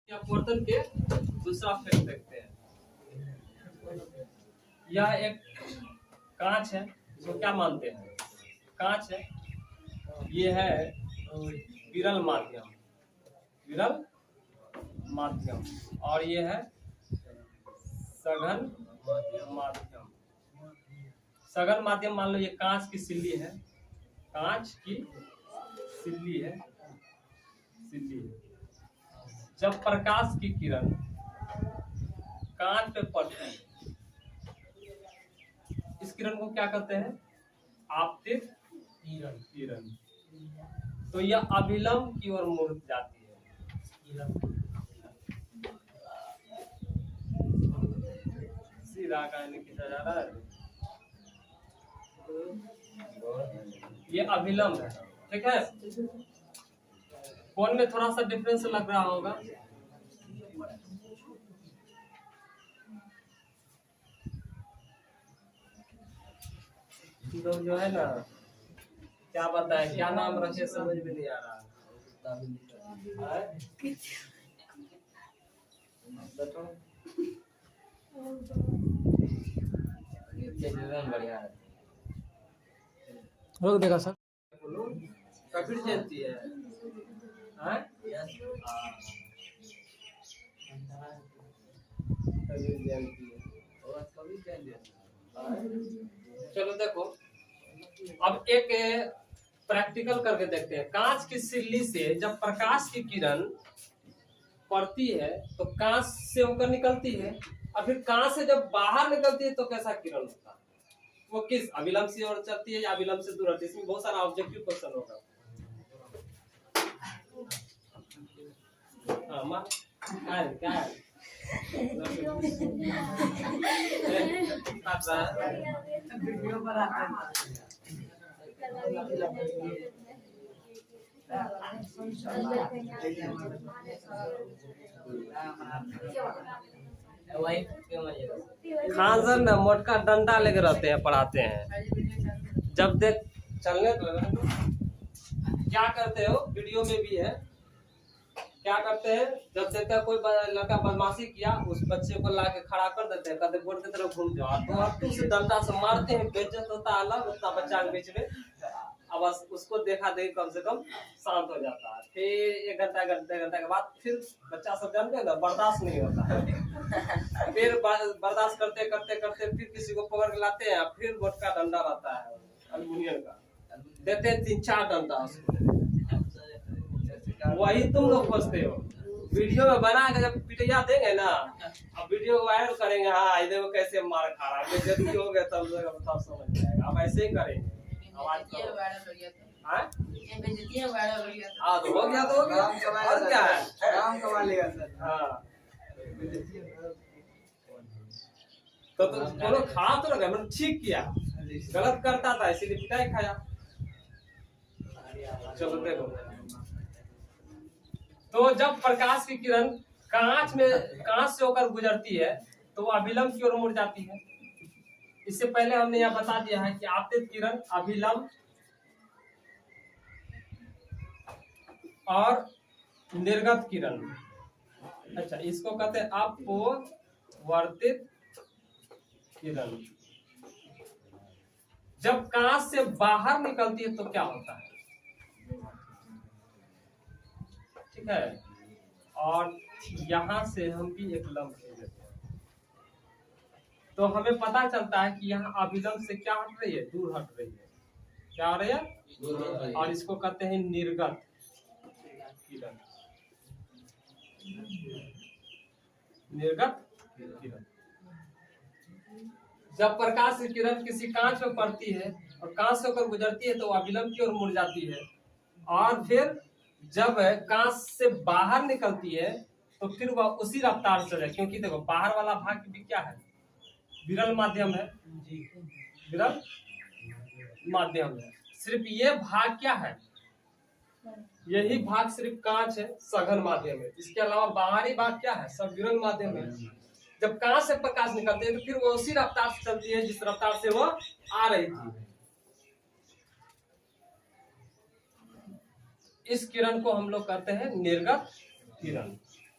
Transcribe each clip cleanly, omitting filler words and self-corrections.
अपवर्तन के दूसरा फेस देखते हैं। यह एक कांच है, इसको क्या मानते हैं? कांच है। ये है विरल माध्यम, विरल माध्यम, और ये है सघन माध्यम। सघन माध्यम मान लो ये कांच की सिल्ली है, कांच की सिल्ली है, सिल्ली है। जब प्रकाश की किरण कांच पे पड़ती है, इस किरण को क्या कहते हैं? आपतित किरण। तो यह अभिलंब की ओर मुड़ जाती है, सीधा कहने खींचा जा रहा है। ये अभिलंब है, ठीक है। कोण में थोड़ा सा डिफरेंस लग रहा होगा। तो जो है ना, क्या बताए, क्या नाम रखे समझ में नहीं आ रहा। बढ़िया है, रोक देगा सर। कबीर जयंती है, कबीर जयंती है। चलो देखो, अब एक प्रैक्टिकल करके देखते हैं। कांच की सिल्ली से जब प्रकाश की किरण पड़ती है तो कांच से होकर निकलती है, और फिर कांच से जब बाहर निकलती है तो कैसा किरण होता है? वो किस अभिलंब से ओर चलती है या अभिलंब से दूर होती है? इसमें बहुत सारा ऑब्जेक्टिव क्वेश्चन होगा। क्या है? खान सर ना मोटका डंडा लेके रहते हैं, पढ़ाते हैं। जब देख चलने क्या करते हो, वीडियो में भी है, क्या करते हैं, जब देखते हैं कोई लड़का बदमाशी किया, उस बच्चे को ला के खड़ा कर देते हैं, कहते बोर्ड की तरफ घूम जाओ, तो हाथों से डंडा से मारते हैं, बेइज्जत होता है अलग, उतना बच्चा के बीच में। अब उसको देखा देख कम से कम शांत हो जाता है। फिर एक घंटा के बाद फिर बच्चा सब जानते हैं ना, बर्दाश्त नहीं होता है। फिर बर्दाश्त करते करते करते फिर किसी को पकड़ के लाते हैं, फिर मोटका डंडा रहता है अल्युमिनियम का, देते हैं 3-4 डंडा उसको। वही तुम लोग खोजते हो। वीडियो में बना के जब पिटिया देंगे ना, अब वीडियो वायरल करेंगे, हाँ इधर वो कैसे मार खा रहा है, बेइज्जती हो गया, तब समझ जाएगा। अब ऐसे ही करेंगे। हाँ तो हो गया, तो हो गया, और क्या है, काम कमा लेगा सर। हाँ तो चलो खा तो लगा, मैंने ठीक किया, गलत करता था इसीलिए पिटाई खाया। चलो देखो, तो जब प्रकाश की किरण कांच से होकर गुजरती है तो वो अभिलंब की ओर मुड़ जाती है। इससे पहले हमने यह बता दिया है कि आपतित किरण, अभिलंब और निर्गत किरण। अच्छा, इसको कहते हैं अपवर्तित किरण। जब कांच से बाहर निकलती है तो क्या होता है? ठीक है, और यहां से हम भी एक लंब खींच लेते हैं, तो हमें पता चलता है कि यहाँ अभिलंब से क्या हट रही है? दूर हट रही है। क्या हो रही है? दूर हट रही है। और इसको कहते हैं निर्गत किरण। निर्गत किरण। जब प्रकाश की किरण किसी कांच में पड़ती है और कांच से होकर गुजरती है तो अभिलंब की ओर मुड़ जाती है, और फिर जब कांच से बाहर निकलती है तो फिर वह उसी रफ्तार से चले, क्योंकि देखो बाहर वाला भाग भी क्या है? विरल माध्यम है, विरल माध्यम है। सिर्फ ये भाग क्या है? यही भाग सिर्फ कांच है, सघन माध्यम है। इसके अलावा बाहरी भाग क्या है? सब विरल माध्यम है। जब कांच से प्रकाश निकलते हैं तो फिर वो उसी रफ्तार से चलती है जिस रफ्तार से वो आ रही थी। इस किरण को हम लोग कहते हैं निर्गत किरण।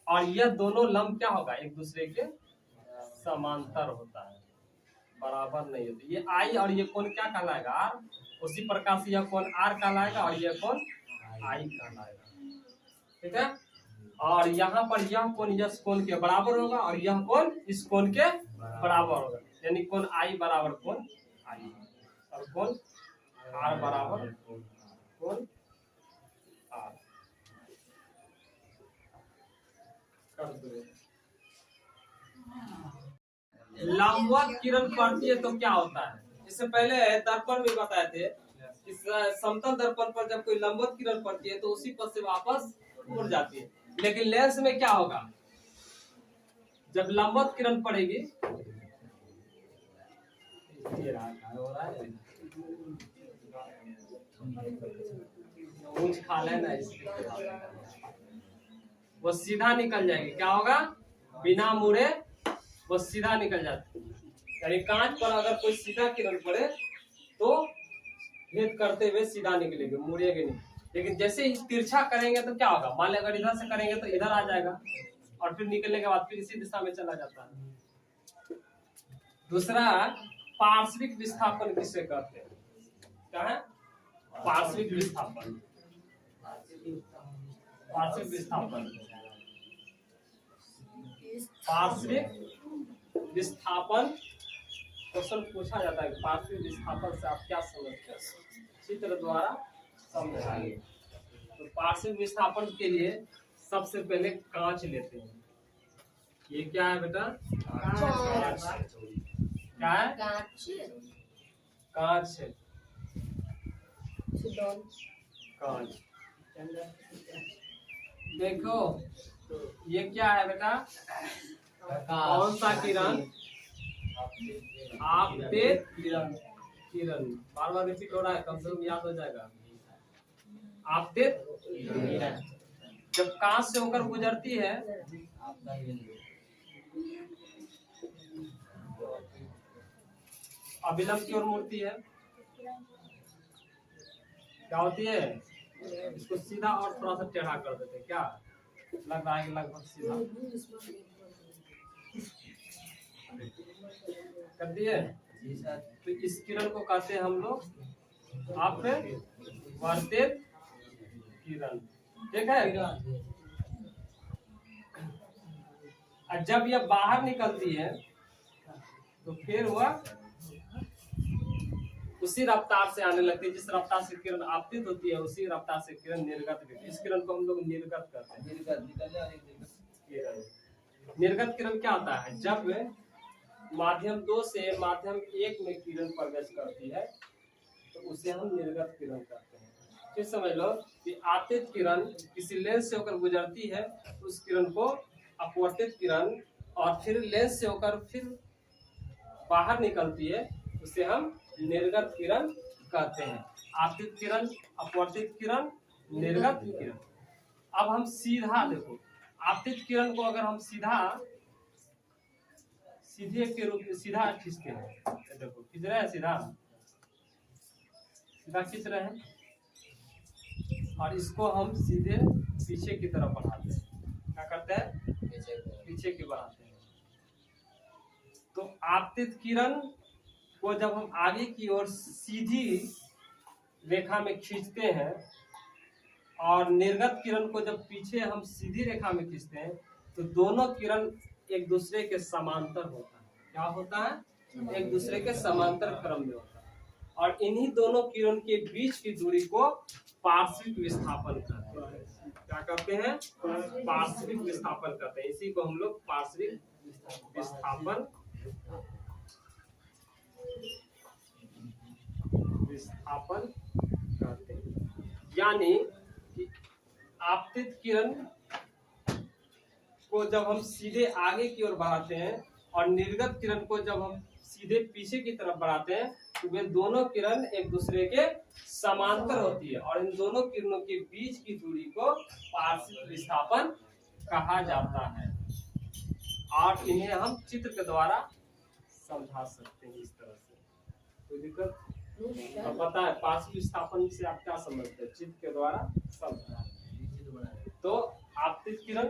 और यह दोनों लंब क्या होगा, एक दूसरे के समांतर होता है, बराबर नहीं होती। ये आई और ये कोण क्या कहलाएगा, आर। उसी प्रकार से यह कोण आर कहलाएगा और यह कोण आई कहलाएगा, ठीक है। और यहाँ पर यह कोण इस कोण के बराबर होगा और यह कोण इस कोण के बराबर होगा, यानी कोण आई बराबर कोण आई और कोण आर बराबर कोण आर। कर दो। लंबवत किरण पड़ती है तो क्या होता है, इससे पहले दर्पण में बताए थे, इस समतल दर्पण पर जब कोई लंबवत किरण पड़ती है तो उसी पर से वापस उड़ जाती है। लेकिन लेंस में क्या होगा, जब लंबवत किरण पड़ेगी, खा लेना, वो सीधा निकल जाएगी। क्या होगा, बिना मुड़े वो सीधा निकल जाती है। यानी कांच पर अगर कोई सीधा किरण पड़े तो भेद करते हुए सीधा निकलेगी, मुड़ेगी नहीं। लेकिन जैसे ही तिरछा करेंगे तो क्या होगा, मान लो अगर इधर से करेंगे तो इधर आ जाएगा और फिर निकलने के बाद फिर इसी दिशा में चला जाता है। दूसरा, पार्श्विक विस्थापन किसे कहते हैं, क्या है, पार्श्विक विस्थापन। पार्श्विक विस्थापन, पार्श्विक विस्थापन क्वेश्चन पूछा जाता है। पार्श्विक विस्थापन से आप क्या समझते हैं, चित्र द्वारा समझाइए। तो पार्श्विक विस्थापन के लिए सबसे पहले कांच लेते हैं। ये क्या है बेटा, कांच। क्या है, कांच है, कांच। देखो ये क्या है बेटा, कौन सा किरण, आपतित किरण। किरण बार बार रिपीट हो रहा है, कम से कम याद हो जाएगा। आपतित किरण जब कांच से होकर गुजरती है अभिलंब की ओर मुड़ती है, क्या होती है, इसको सीधा और थोड़ा सा टेढ़ा कर देते हैं। क्या लग रहा है, लगभग सीधा कर दिए। तो इस किरण को कहते हैं हम लोग अपवर्तित किरण, ठीक है। और जब यह बाहर निकलती है तो फिर वह उसी रफ्तार से आने लगती है, जिस रफ्तार से किरण आपतित होती है उसी रफ्तार से किरण निर्गत होती है। इस किरण को हम लोग निर्गत कहते हैं। निर्गत किरण क्या होता है, जब माध्यम 2 से माध्यम 1 में किरण प्रवेश करती है तो उसे हम निर्गत किरण कहते हैं। फिर समझ लो कि आपतित किरण किसी लेंस से होकर गुजरती है तो उस किरण को अपवर्तित किरण, और फिर लेंस से होकर फिर बाहर निकलती है उसे हम निर्गत किरण कहते हैं। आपतित किरण, अपवर्तित किरण, निर्गत किरण। अब हम सीधा देखो, आपतित किरण को अगर हम सीधे के रूप में सीधा खींचते हैं, देखो खींच रहे हैं, सीधा खींच रहे हैं, और इसको हम सीधे पीछे की तरफ बढ़ाते हैं। क्या करते हैं, पीछे की बढ़ाते हैं। तो आपतित किरण को जब हम आगे की ओर सीधी रेखा में खींचते हैं और निर्गत किरण को जब पीछे हम सीधी रेखा में खींचते हैं तो दोनों किरण एक दूसरे के समांतर होता है। क्या होता है, एक दूसरे के समांतर क्रम में होता है। और इन्हीं दोनों किरण के बीच की दूरी को पार्श्विक विस्थापन कहते हैं। क्या कहते हैं, पार्श्विक विस्थापन कहते हैं। इसी को हम लोग पार्श्विक विस्थापन कहते हैं। यानी कि आपतित किरण को जब हम सीधे आगे की ओर बढ़ाते हैं और निर्गत किरण को जब हम सीधे पीछे की तरफ बढ़ाते हैं तो वे दोनों किरण एक दूसरे के समांतर होती है, और इन दोनों किरणों के बीच की दूरी को पार्श्विक विस्थापन कहा जाता है। और इन्हें हम चित्र के द्वारा समझा सकते हैं इस तरह से। कोई दिक्कत तो पता है पार्श्विक विस्थापन से आप क्या समझते हैं, चित्र के द्वारा समझा। तो आपतित किरण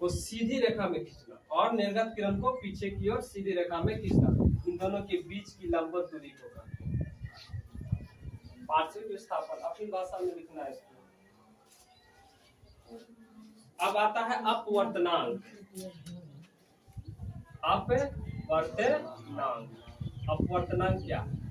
को सीधी रेखा में खींचना और निर्गत किरण को पीछे की ओर सीधी रेखा में खींचना। इन दोनों के बीच की लंबवत दूरी को करते हैं पार्श्विक विस्थापन। अपनी भाषा में लिखना है इसको। अब आता है अपवर्तनांक। अपवर्तनांक, अपवर्तनांक क्या है?